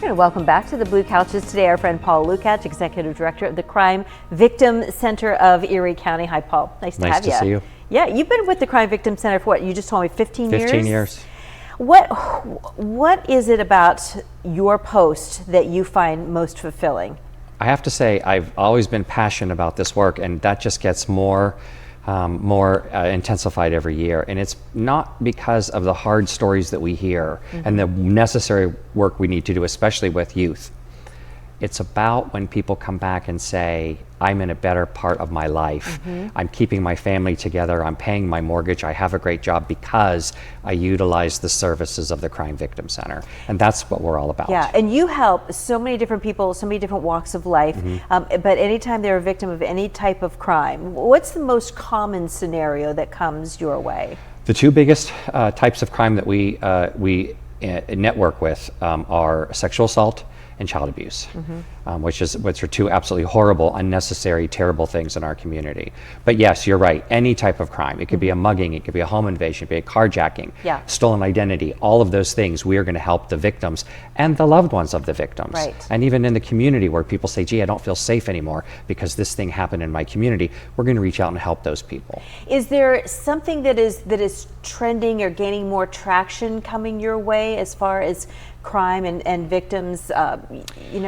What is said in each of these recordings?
We're going to welcome back to the Blue Couches today our friend Paul Lukacs, Executive Director of the Crime Victim Center of Erie County. Hi, Paul. Nice to have you. Nice to see you. Yeah, you've been with the Crime Victim Center for what? You just told me 15 years? 15 years. What is it about your post that you find most fulfilling? I have to say, I've always been passionate about this work, and that just gets more intensified every year. And it's not because of the hard stories that we hear and the necessary work we need to do, especially with youth. It's about when people come back and say, I'm in a better part of my life. I'm keeping my family together. I'm paying my mortgage. I have a great job because I utilize the services of the Crime Victim Center. And that's what we're all about. Yeah, and you help so many different people, so many different walks of life. But anytime they're a victim of any type of crime, what's the most common scenario that comes your way? The two biggest types of crime that we network with are sexual assault and child abuse, which are two absolutely horrible, unnecessary, terrible things in our community. But yes, you're right. Any type of crime. It could be a mugging, it could be a home invasion, it could be a carjacking, stolen identity. All of those things, we are going to help the victims and the loved ones of the victims. Right. And even in the community where people say, gee, I don't feel safe anymore because this thing happened in my community, we're going to reach out and help those people. Is there something that is trending or gaining more traction coming your way as far as crime and victims,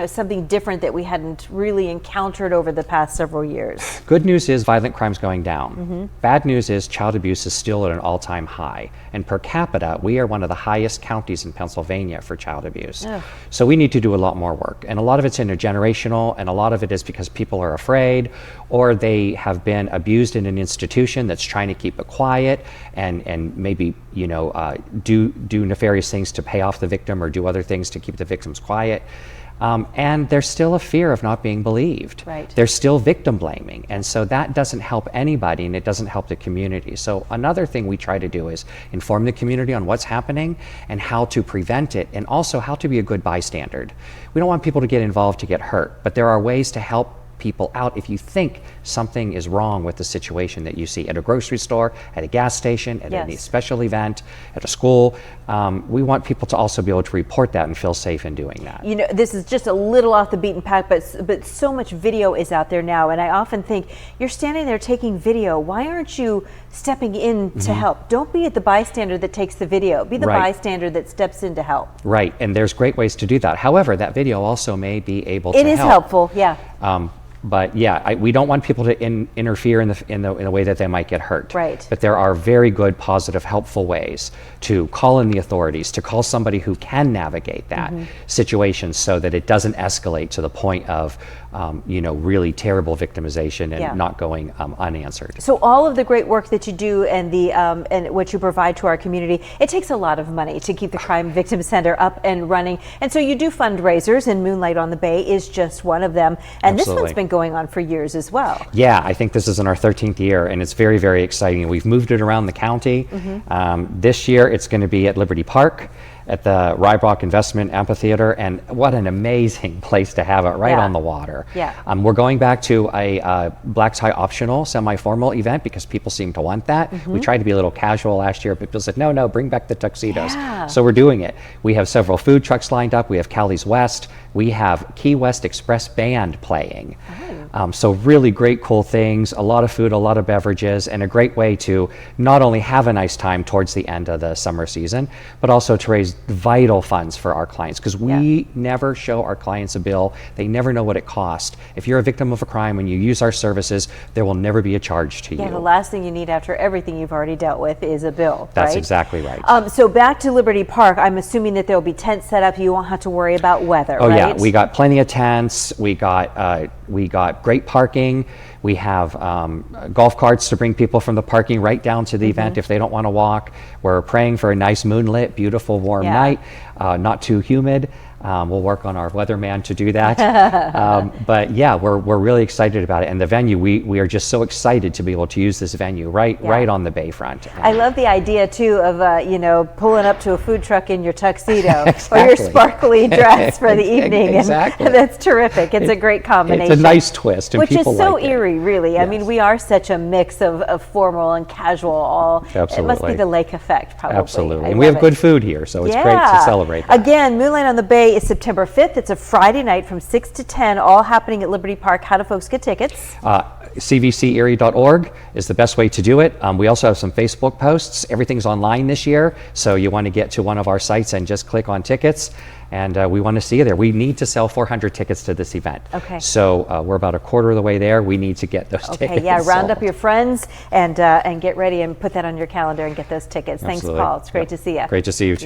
something different that we hadn't really encountered over the past several years? Good news is violent crime's going down. Bad news is child abuse is still at an all-time high. And per capita, we are one of the highest counties in Pennsylvania for child abuse. So we need to do a lot more work. And a lot of it's intergenerational, and a lot of it is because people are afraid, or they have been abused in an institution that's trying to keep it quiet and maybe do nefarious things to pay off the victim or do other things to keep the victims quiet. And there's still a fear of not being believed. Right. There's still victim blaming. And so that doesn't help anybody, and it doesn't help the community. So another thing we try to do is inform the community on what's happening and how to prevent it, and also how to be a good bystander. We don't want people to get involved to get hurt, but there are ways to help people out if you think something is wrong with the situation that you see at a grocery store, at a gas station, at any special event, at a school. We want people to also be able to report that and feel safe in doing that. This is just a little off the beaten path, but so much video is out there now, and I often think, you're standing there taking video, why aren't you stepping in to help? Don't be the bystander that takes the video, be the bystander that steps in to help. Right, and there's great ways to do that. However, that video also may be able to help. It is helpful, yeah. But yeah, we don't want people to interfere in the way that they might get hurt. Right. But there are very good, positive, helpful ways to call in the authorities, to call somebody who can navigate that situation so that it doesn't escalate to the point of really terrible victimization and not going unanswered. So all of the great work that you do and and what you provide to our community, it takes a lot of money to keep the Crime Victim Center up and running. And so you do fundraisers, and Moonlight on the Bay is just one of them. And this one's been going on for years as well. Yeah, I think this is in our 13th year, and it's very, very exciting. We've moved it around the county. This year it's going to be at Liberty Park, at the Rybrock Investment Amphitheater, and what an amazing place to have it right on the water. We're going back to a black tie optional semi-formal event because people seem to want that. We tried to be a little casual last year, but people said, no, bring back the tuxedos. So we're doing it. We have several food trucks lined up. We have Cali's West. We have Key West Express Band playing. So really great, cool things, a lot of food, a lot of beverages, and a great way to not only have a nice time towards the end of the summer season, but also to raise vital funds for our clients, because we never show our clients a bill. They never know what it cost. If you're a victim of a crime and you use our services, there will never be a charge to you. Yeah, the last thing you need after everything you've already dealt with is a bill. That's exactly right. So back to Liberty Park, I'm assuming that there'll be tents set up. You won't have to worry about weather, right? Yeah, we got plenty of tents. We got great parking. We have golf carts to bring people from the parking right down to the event if they don't want to walk. We're praying for a nice moonlit, beautiful, warm night, not too humid. We'll work on our weatherman to do that. But yeah, we're really excited about it. And the venue, we are just so excited to be able to use this venue right on the bayfront. I love the idea too of pulling up to a food truck in your tuxedo or your sparkly dress for the evening. Exactly. And that's terrific. It's a great combination. It's a nice twist, and which people is so like Erie, really. Yes. I mean, we are such a mix of formal and casual. Absolutely. It must be the lake effect, probably. Absolutely. And we have good food here, so it's great to celebrate that. Again, Moonlight on the Bay is September 5th. It's a Friday night from 6 to 10, all happening at Liberty Park. How do folks get tickets? cvcerie.org is the best way to do it. We also have some Facebook posts. Everything's online this year, so you want to get to one of our sites and just click on tickets, and we want to see you there. We need to sell 400 tickets to this event. Okay. So we're about a quarter of the way there. We need to get those tickets. Okay, yeah, round sold. up your friends and get ready and put that on your calendar and get those tickets. Absolutely. Thanks, Paul. It's great Yep. to see you. Great to see you too.